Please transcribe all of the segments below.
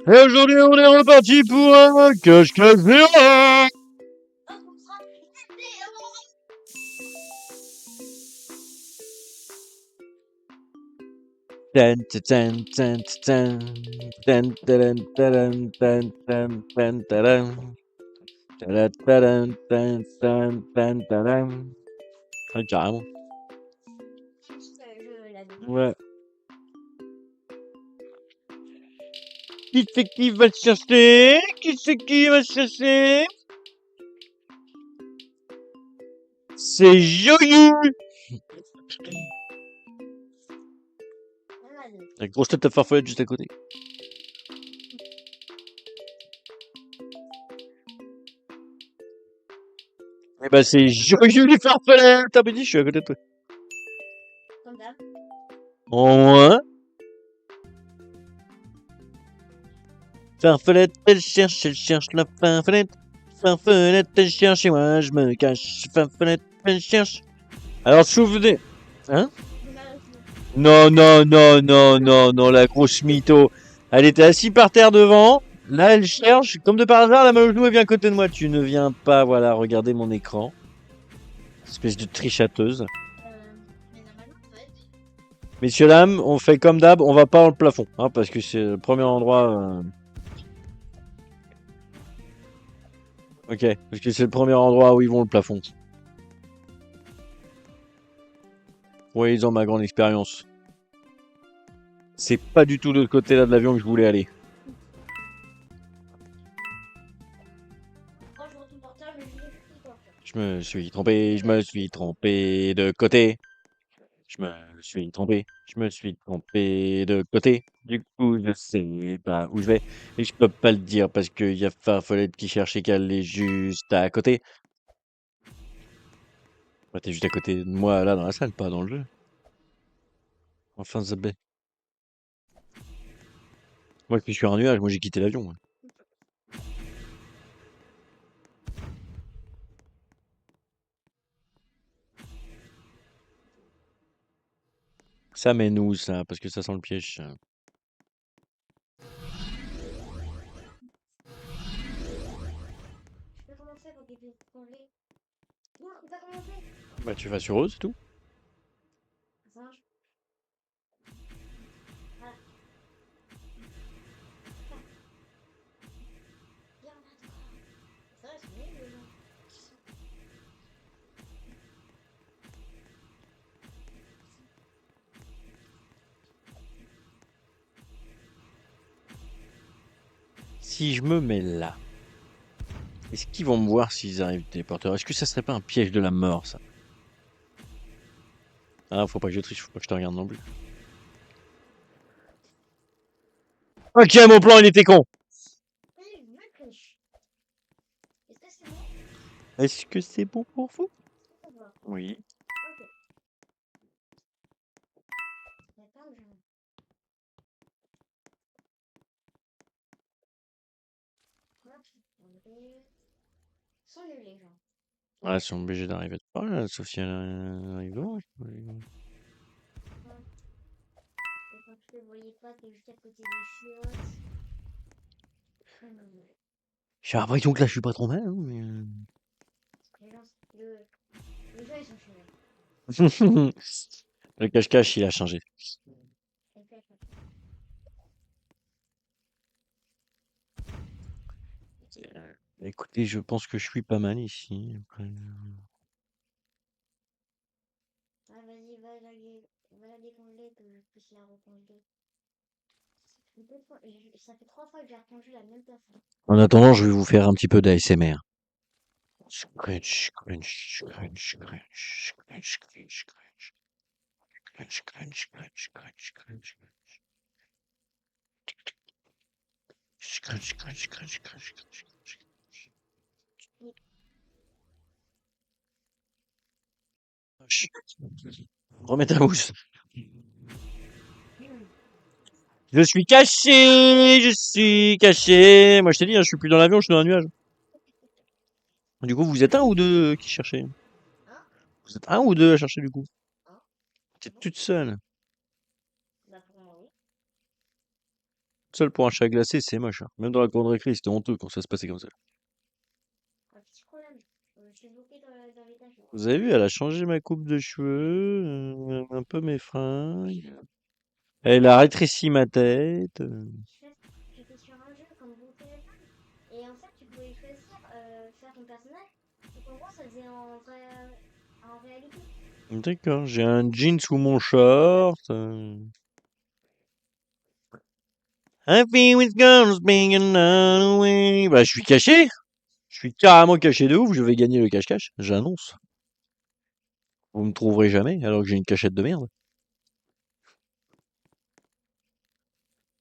Et aujourd'hui, on est reparti pour un cache-cache géant. Tan, tan, tan, tan, tan, taran, taran, tan, tan, tan, taran. Taran, taran, tan, tan, tan, taran. Ouais, carrément. Ouais. Qui c'est qui va chercher? Qui c'est qui va chercher? C'est Joyu! La grosse tête à farfouette juste à côté. Eh ben, c'est Joyu les farfouettes! T'as pas dit, je suis à côté de toi. Comme d'hab. Ouais. Farfouette, elle cherche la farfouette. Farfouette, elle cherche et moi je me cache. Farfouette, elle cherche. Alors, souvenez. Hein? Non, non, non, non, non, non, la grosse mytho. Elle était assise par terre devant. Là, elle cherche. Comme de par hasard, la Malojou, elle vient à côté de moi. Tu ne viens pas, voilà, regarder mon écran. Espèce de trichateuse. Mais normalement, en fait, Messieurs, dames, on fait comme d'hab, on va pas dans le plafond. Hein, parce que c'est le premier endroit. Ok, parce que c'est le premier endroit où ils vont le plafond. Oui, ils ont ma grande expérience. C'est pas du tout de l'autre côté là de l'avion que je voulais aller. quand je retourne portable, je vais juste quoi faire. Je me suis trompé de côté. Je me suis trompé de côté. Du coup, je sais pas où je vais. Et je peux pas le dire parce qu'il y a Farfollette qui cherchait qu'elle est juste à côté. Bah, t'es juste à côté de moi là dans la salle, pas dans le jeu. Enfin, Zabé. Moi, je suis sur un nuage, moi j'ai quitté l'avion. Moi. Ça mène où ça? Parce que ça sent le piège. Ça. Je peux commencer quand il fait congé. Non, il va commencer. Bah, tu vas sur eux, c'est tout. Ça marche. Voilà. Ah, viens, on a encore. C'est vrai, c'est mieux, les gens. Si je me mets là, est-ce qu'ils vont me voir s'ils arrivent téléporteurs? Est-ce que ça serait pas un piège de la mort, ça? Ah, faut pas que je triche, faut pas que je te regarde non plus. Ok, mon plan, il était con. Oui, je me triche. Est-ce que c'est bon? Est-ce que c'est bon pour vous? Ça va. Oui. Ok. Il y a plein de gens. Hop, on est- Ils sont nuls, les gens. Ah, elles sont obligées d'arriver de pas là, sauf si elles arrivent. Ouais. Et quand tu ne voyais pas, t'es juste à côté des chiottes. J'ai l'impression que là, je suis pas trop mal. Hein, mais... Les gens, les gens, ils sont chelous. Le cache-cache, il a changé. Écoutez, je pense que je suis pas mal ici. Après, Ah, vas-y, va la décongeler que je puisse la recongeler. Ça fait 3 fois que j'ai recongelé la même personne. En attendant, je vais vous faire un petit peu d'ASMR. Scratch, scratch, scratch, scratch, scratch, scratch, scratch. Scratch, scratch, scratch, scratch, scratch. Scratch, scratch, scratch, scratch, scratch. Remets ta bouche. Je suis caché, je suis caché. Moi, je t'ai dit, hein, je suis plus dans l'avion, je suis dans un nuage. Du coup, vous êtes un ou deux qui cherchez? Hein? Vous êtes un ou deux à chercher du coup? Hein? T'es toute seule. Bah pour moi oui. seule pour un chat glacé, c'est moche, hein. Même dans la cour de récré, c'était honteux quand ça se passait comme ça. Un petit problème. Je suis bloqué dans l'étage. Vous avez vu, elle a changé ma coupe de cheveux, un peu mes fringues. Elle a rétréci ma tête. J'étais sur un jeu comme Bon Téléphone. Et en fait, tu pouvais choisir faire ton personnage. Donc en gros, ça faisait en réalité. D'accord, j'ai un jean sous mon short. I feel it's gonna being another way. Bah, je suis caché. Je suis carrément caché de ouf. Je vais gagner le cache-cache. J'annonce. Vous me trouverez jamais alors que j'ai une cachette de merde.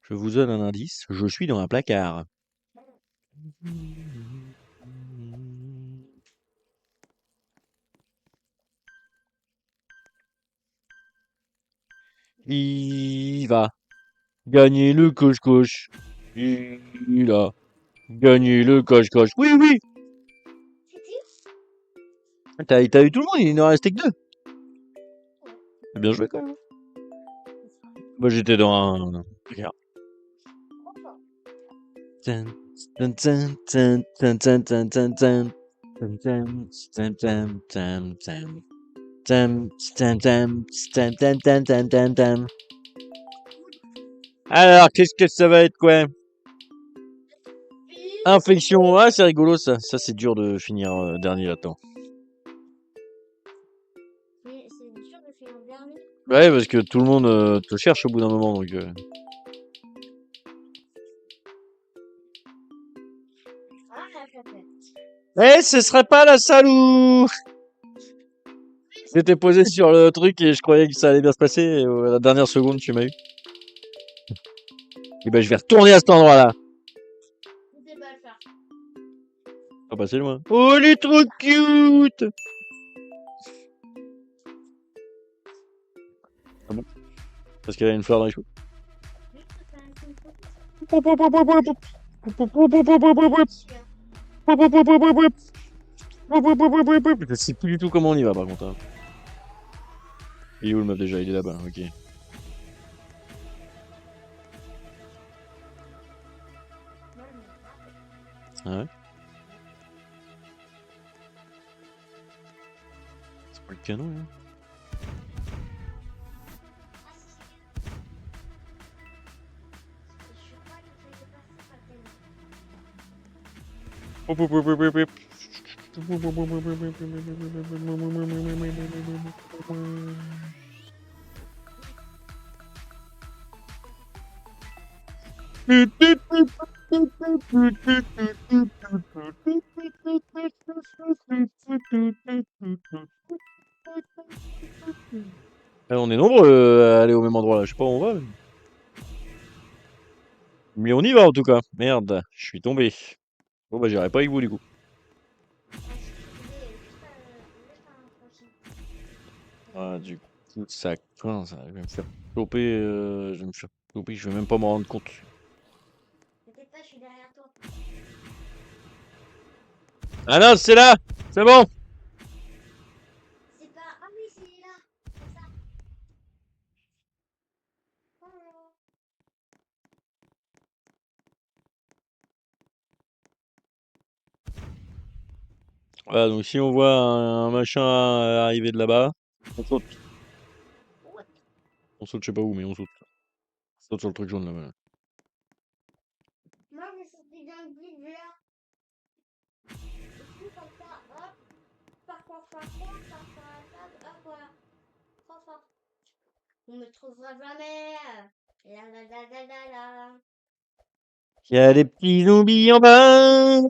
Je vous donne un indice. Je suis dans un placard. Il va gagner le coche-coche. Il a gagné le coche-coche. Oui, oui. T'as eu tout le monde, il n'en restait que deux. C'est bien joué quand même. Moi j'étais dans un placard. Tan, tan, tan, tan, tan, tan, tan, tan, tan. Tam, tam, tam, tam, tam, tam. Tam, tam, tam, tam, tam, tam, tam, tam, tam. Alors, qu'est-ce que ça va être quoi? Infection. Ah, c'est rigolo ça. Ça, c'est dur de finir dernier là-dedans. Mais c'est dur de faire un dernier. Ouais, parce que tout le monde te cherche au bout d'un moment. Donc, Ah, la fait. Eh, ce serait pas la salou! J'étais posé sur le truc et je croyais que ça allait bien se passer. Et à la dernière seconde, tu m'as eu. Et ben, je vais retourner à cet endroit-là. C'était pas le faire. Pas passer loin. Oh, elle est trop cute! Ah bon? Parce qu'elle a une fleur dans les cheveux. Je sais plus du tout comment on y va par contre, hein. Il est où le map déjà? Il est là-bas, ok. Ah ouais? C'est pas le canon, hein. Ah, on est nombreux à aller au même endroit là, je sais pas où on va. Mais on y va en tout cas. Merde, je suis tombé. Bon bah j'irai pas avec vous du coup. Ah du coup ça coince, ça. Je vais me faire choper, je vais me faire choper, je vais même pas m'en rendre compte. T'inquiète pas, je suis derrière toi. Ah non, c'est là! C'est bon! C'est pas. Ah oui, c'est là. C'est ça. Oh. Voilà, donc si on voit un machin arriver de là-bas, on saute. What? On saute je sais pas où, mais on saute. On saute sur le truc jaune là-bas. Moi, je suis dans le vide là. Et puis comme ça, hop. Parfois, parfois à la table, hop, voilà. Trop fort. On me trouvera jamais. La la la la la la. Il y a des petits zombies en bas!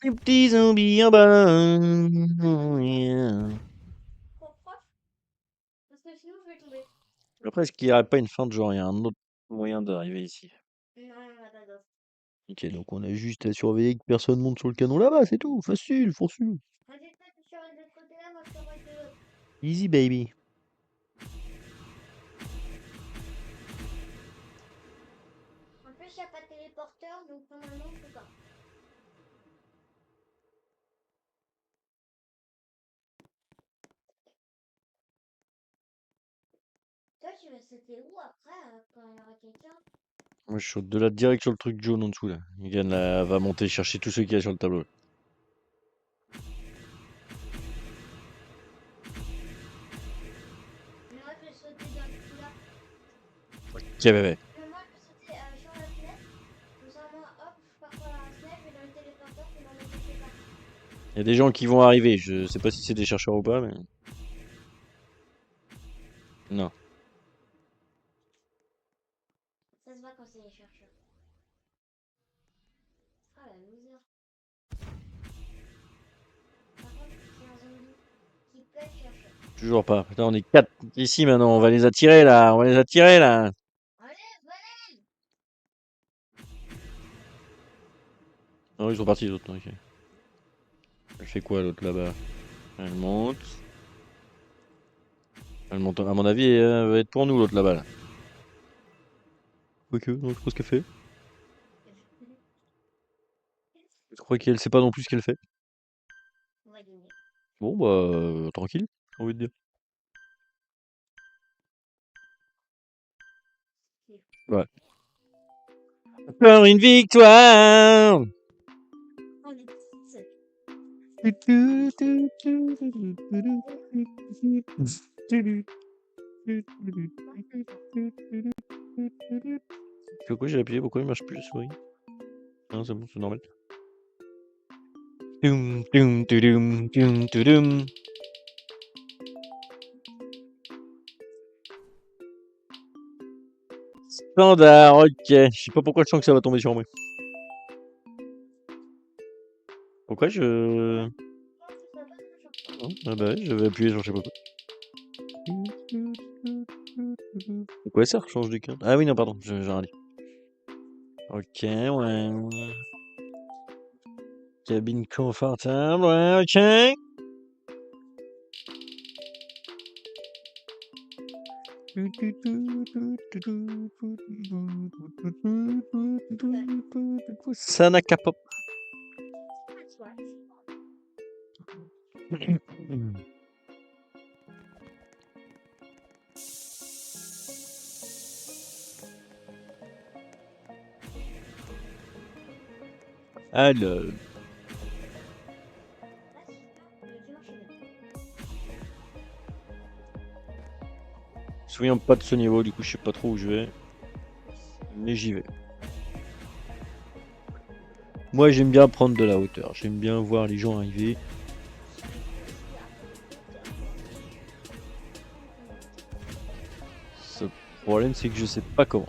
Des petits zombies en bas! Oh, yeah. Trop proche. Parce que sinon, je vais tomber. Après, est-ce qu'il n'y aurait pas une fin de genre, il y a un autre moyen d'arriver ici? Non, il n'y en a pas d'autre. Ok, donc on a juste à surveiller que personne monte sur le canon là-bas, c'est tout. Facile, facile. T'inquiète pas, tu seras de l'autre côté là, moi je serai de l'autre. Easy, baby. En plus, il n'y a pas de téléporteur, donc normalement, je peux pas. Toi, tu vas sauter où après quand il y aura quelqu'un? Moi, je saute de là direct sur le truc jaune en dessous, là. Megan, là, va monter chercher tout ce qu'il y a sur le tableau. Mais moi, je vais sauter dans le coup là. Ok, bébé. Mais moi, je vais sauter sur la fenêtre. Comme ça, moi, hop, je pars par la fenêtre, je vais dans le téléporteur pour m'en mettre quelque part. Il y a des gens qui vont arriver. Je sais pas si c'est des chercheurs ou pas, mais. Non. Ça se voit quand c'est les chercheurs. Ah la loser. Par contre, c'est un zombie qui peut être chercheur. Toujours pas. Putain, on est 4 ici maintenant. On va les attirer là. On va les attirer là. Allez, venez! Non, ils sont partis les autres. Ok. Elle fait quoi l'autre là-bas? Elle monte. Elle monte. À mon avis, elle va être pour nous l'autre là-bas là. Quoique, non, je sais pas ce qu'elle fait. Je crois qu'elle sait pas non plus ce qu'elle fait. On va gagner. Bon, bah, tranquille, j'ai envie de dire. Ouais. Encore une victoire! On est seul. Pourquoi j'ai appuyé? Pourquoi il marche plus la souris? Non, c'est bon, c'est normal. Toum, toum, toudoum, toum, toudoum. Standard, ok. Je sais pas pourquoi je sens que ça va tomber sur moi. Pourquoi je... Non, c'est pas bonne chanson. Non, ah bah ouais, je vais appuyer sur je sais pas quoi. Pourquoi ça rechange du cadre? Ah oui, non, pardon, j'ai rien dit. Ok, ouais. Cabine confortable, ouais, ok. Sanaka Pop. Alors, je me souviens pas de ce niveau, du coup je sais pas trop où je vais, mais j'y vais. Moi j'aime bien prendre de la hauteur, j'aime bien voir les gens arriver. Le problème c'est que je sais pas comment.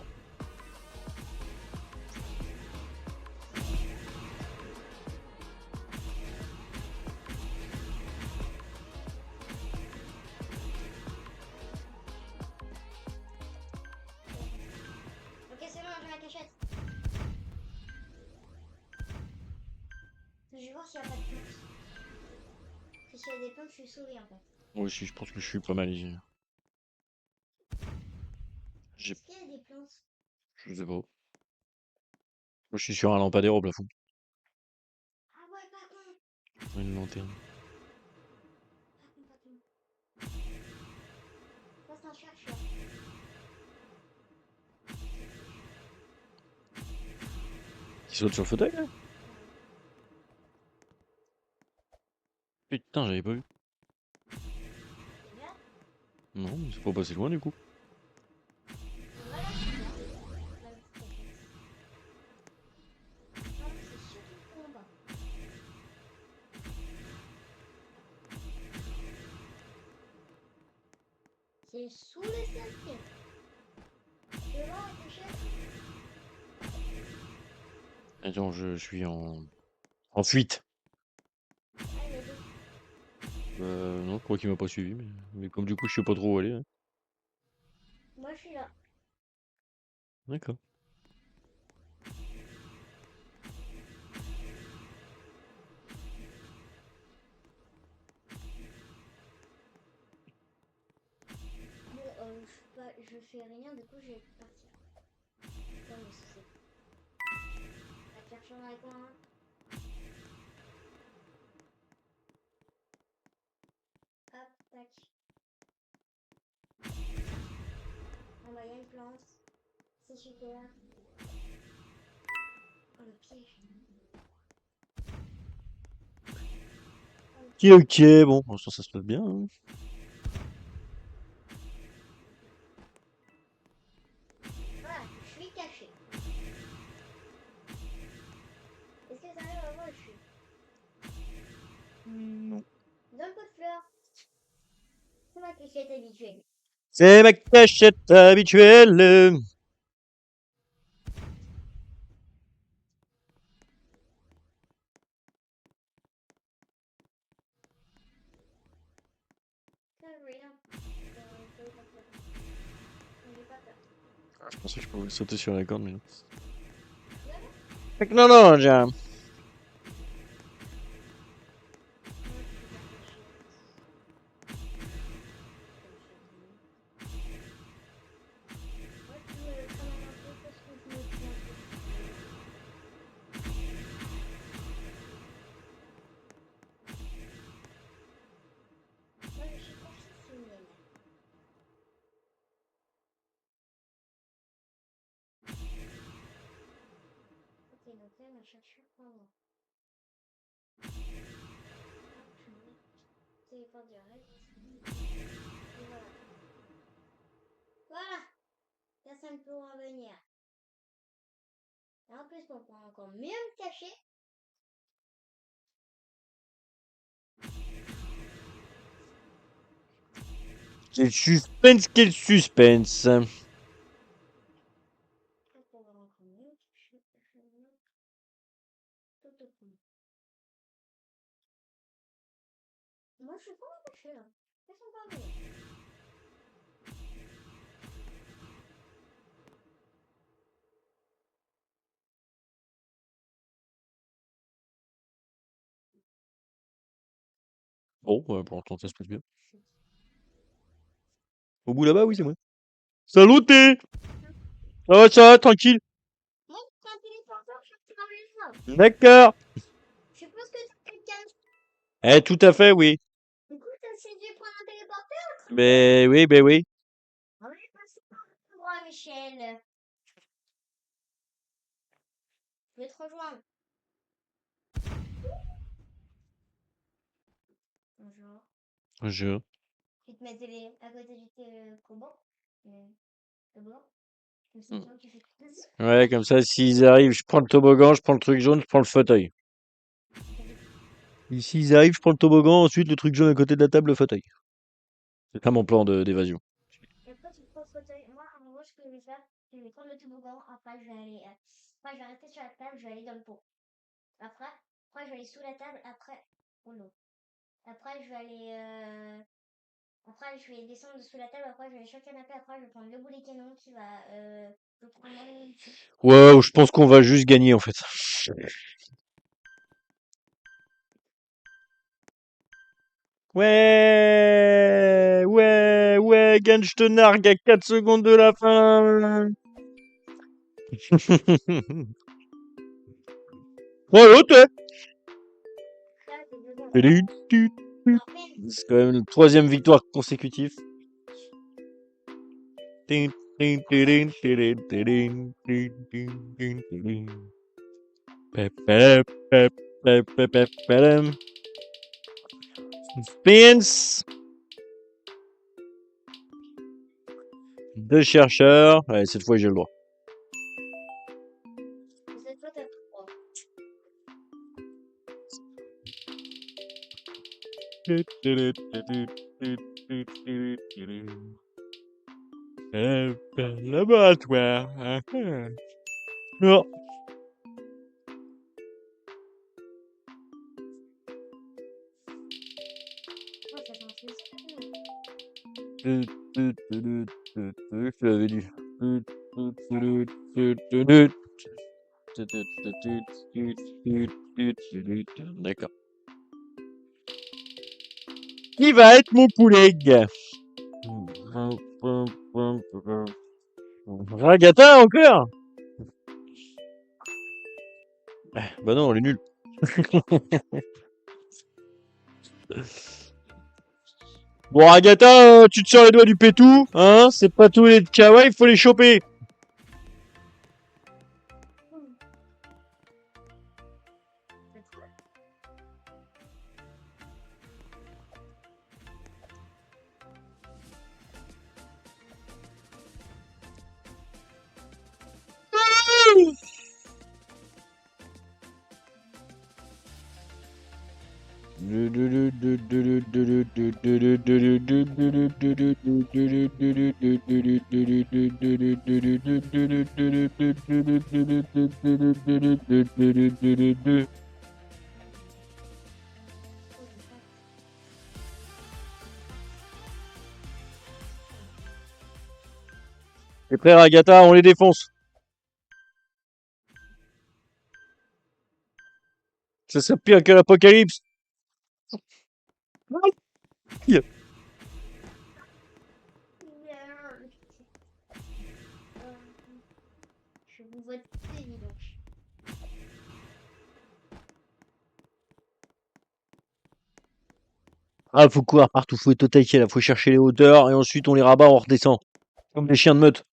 Ok, c'est bon, j'ai ma cachette. Je vais voir s'il n'y a pas de plantes. Parce que s'il y a des plantes, je suis sauvée en fait. Moi aussi je pense que je suis pas mal ici. J'ai... Est-ce qu'il y a des plantes? Je sais pas. Moi je suis sur un lampadaire au plafond. Ah ouais, pas con. Une lanterne. Pas con, pas con. Ça, c'est un chercheur. Qui saute sur le fauteuil là? Ouais. Putain, j'avais pas vu. C'est bien. Non, mais c'est pas passé loin du coup. Voilà, c'est bien. La petite cachette. Non, mais c'est surtout pour en bas. C'est sous le cinquième. Tu veux voir la cachette? Attends, je suis en fuite. Ah, il y a deux. Non, je crois qu'il m'a pas suivi, mais comme du coup je sais pas trop où aller. Hein. Moi, je suis là. D'accord. Bon, je fais rien, du coup, je vais partir. Ouais, mais c'est... La chercheur dans les coins. Hop, tac. Ah bah, il y a une plante. C'est super. le piège. Ok, ok, bon, pour l'instant ça se passe bien. Hein. Voilà, je suis caché. Est-ce que ça arrive à voir le chien? Non. Donne pas de fleurs. C'est ma cachette habituelle. C'est ma cachette habituelle. Ça, rien. J'ai pas peur. Je pensais que je pouvais sauter sur la corde, mais non. Là, là, Fait que non, non, j'ai un... moi, je suis pas cachette. Moi, je me prends un peu parce que je me tiens un peu. Moi, je suis professionnelle. Ok, donc là, on va chercher un mot. Téléphone direct. Et voilà. Voilà! Personne ne pourra venir. Et en plus, pour pouvoir encore mieux me cacher, Quel suspense, quel suspense. pour pouvoir encore mieux me cacher, je vais tout au fond. Moi, je suis pas me cacher là. Laisse-moi parler. Bon, pour l'instant ça se passe bien. Au bout là-bas, oui, c'est moi. Saluté! Ça va, tranquille. Moi, c'est un téléporteur, je travaille ça. D'accord. Je suppose que tu es quelqu'un. Eh, tout à fait, oui. Du coup, t'as essayé de prendre un téléporteur? Mais oui, ben oui. On est passé par le droit, Michel. Je vais te rejoindre. Bonjour. Je... Tu te mets à côté du combat. Le blanc. Comme ça, Mm. toi, tu fais tout ça. Ouais, comme ça, s'ils arrivent, je prends le toboggan, je prends le truc jaune, je prends le fauteuil. Et s'ils arrivent, je prends le toboggan, ensuite le truc jaune à côté de la table, le fauteuil. C'est ça mon plan d'évasion. Et après, tu prends le fauteuil. Moi, en gros, ce que je vais faire, je vais prendre le toboggan. Après, je vais aller. Après, je vais rester sur la table. Je vais aller dans le pot. Après, je vais aller sous la table. Après, oh non. Après, je vais aller. Après, je vais descendre sous la table. Après, je vais aller sur le canapé. Après, je vais prendre le boulet canon qui va. Je prends mon munition. Ouais, je pense qu'on va juste gagner en fait. Ouais, ouais, ouais, gagne, je te nargue à 4 secondes de la fin. Ouais, ok. Là, j'ai besoin. Après, C'est quand même une troisième victoire consécutive. Spins. Deux chercheurs. Allez, cette fois j'ai le droit. cette fois, t'as 3. Laboratoire. Non. Oh, ça s'en fait ça, non? Je l'avais dit. D'accord. Qui va être mon poulet? Ragata encore? Bah non, on est nul. Bon, Agatha, tu te sors les doigts du pétou, hein? C'est pas tous les kawaii, il faut les choper. Les frères Agatha, on les défonce. Ça serait pire que l'apocalypse. Merde. Je vous vote dis donc. Ah, faut courir partout, faut être au taquet là, faut chercher les hauteurs et ensuite on les rabat, on redescend. Comme des chiens de meute.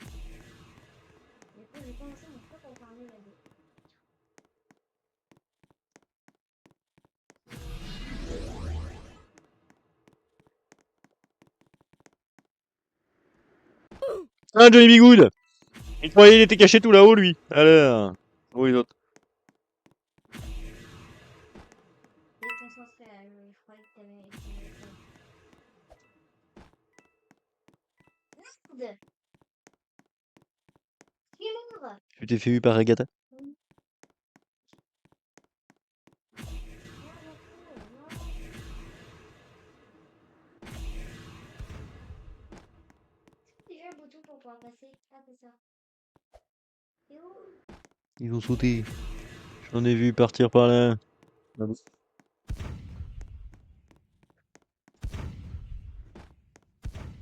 Du coup, j'ai commencé mon propre carnet là-dedans. Ah, Johnny Bigoud. Il croyait qu'il était caché tout là-haut, lui. Alors. Où est l'autre? Déconcentré, je croyais que t'avais fait. Merde. Humour. Tu t'es fait eu par Agatha? Déjà le bouton pour pouvoir passer. Ah, c'est ça. Et où? Ils ont sauté. J'en ai vu partir par là.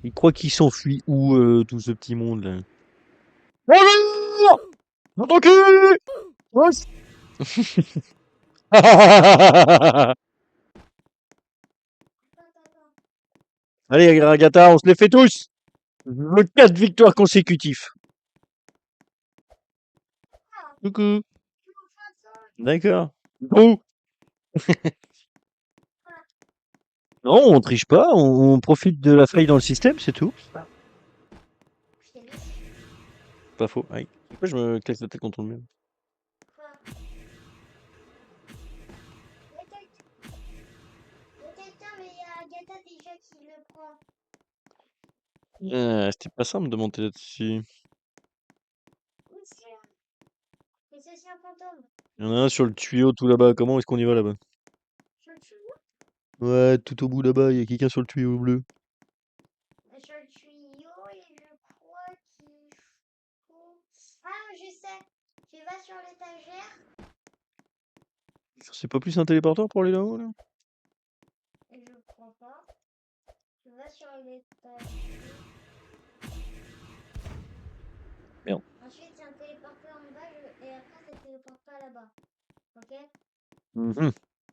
Ils croient qu'ils s'enfuient où, tout ce petit monde là? Bonjour! Dans ton cul! Wesh. Allez, Agatha, on se les fait tous! Le 4 victoires consécutifs. Coucou. D'accord. Bon. Non, on triche pas, on profite de la faille dans le système, c'est tout. Je t'ai mis. Pas faux. Aïe. Pourquoi je me claque la tête contre le mur? Quoi? Quelqu'un, mais il y a Agatha déjà qui le prend. C'était pas simple de monter là-dessus. Où c'est? Mais c'est un fantôme. Il y en a un sur le tuyau tout là-bas. Comment est-ce qu'on y va là-bas? Sur le tuyau? Ouais, tout au bout là-bas, il y a quelqu'un sur le tuyau bleu. Sur le tuyau, et je crois qu'il faut. Ah, je sais. Tu vas sur l'étagère. C'est pas plus un téléporteur pour aller là-haut là? Et je prends pas. Tu vas sur l'étagère. Merde. Ensuite, c'est un téléporteur en bas et après, ça te téléporte pas là-bas. Ok? Mhm.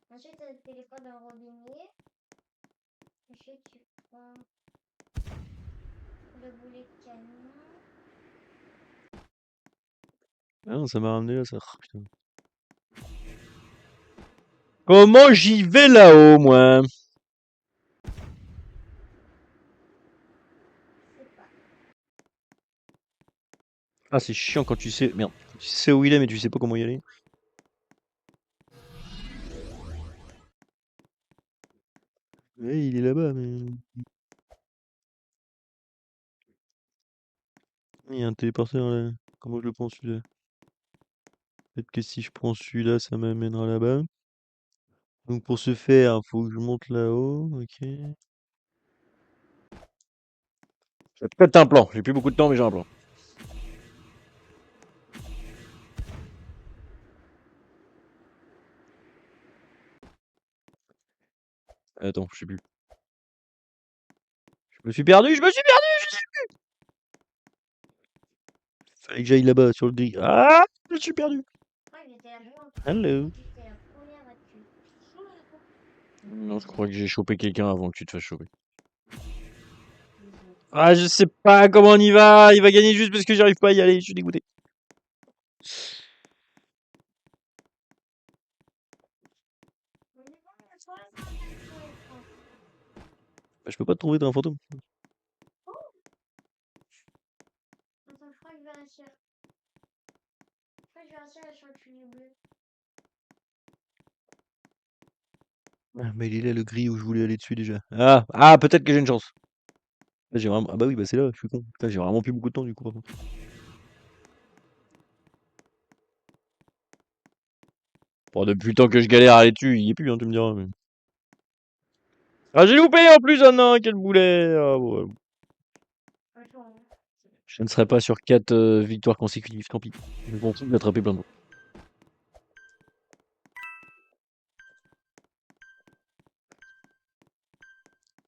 Ensuite, ça te téléporte dans le robinet. Ensuite, tu prends le boulet de canon. Ah non, ça m'a ramené là, ça. Ah, putain. Comment j'y vais là-haut, moi? C'est pas. Ah, c'est chiant quand tu sais. Merde. Quand tu sais où il est, mais tu sais pas comment y aller. Ouais, il est là-bas, mais. Il y a un téléporteur là. Comment je le prends celui-là? Peut-être que si je prends celui-là, ça m'amènera là-bas. Donc pour ce faire, faut que je monte là-haut. Ok. J'ai peut-être un plan. J'ai plus beaucoup de temps, mais j'ai un plan. Attends, je sais plus. Je me suis perdu, je me suis perdu! Fallait que j'aille là-bas sur le gris. Ah! Je suis perdu. Moi, j'étais la première. Hello. J'étais la première à tuer. Non, je crois que j'ai chopé quelqu'un avant que tu te fasses choper. Ah, je sais pas comment on y va. Il va gagner juste parce que j'arrive pas à y aller. Je suis dégoûté. Bah, je peux pas te trouver, t'es un fantôme. Attends, je crois que je vais réussir. Je crois que je vais réussir sur le tuyau bleu. Ah, mais il est là le gris où je voulais aller dessus déjà. Ah, peut-être que j'ai une chance. Là, j'ai vraiment... Ah bah oui, bah c'est là, je suis con. Putain, j'ai vraiment plus beaucoup de temps du coup, par contre. Bon, depuis le temps que je galère à aller dessus, il y est plus, hein, tu me diras. Mais... Ah, j'ai loupé en plus, oh non, quel boulet! Ah, ouais. Je ne serai pas sur 4 victoires consécutives, tant pis. Je continue d'attraper plein de fois.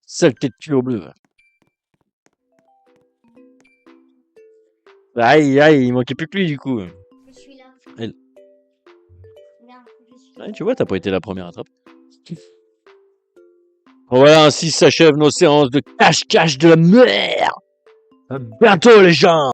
Saleté de tuyau bleu. Aïe, aïe, il manquait plus que lui du coup. Je suis là. Elle. Regarde, je suis Ouais, là. tu vois, t'as pas été la première à attraper. Voilà, ainsi s'achèvent nos séances de cache-cache de la mer. À bientôt les gens!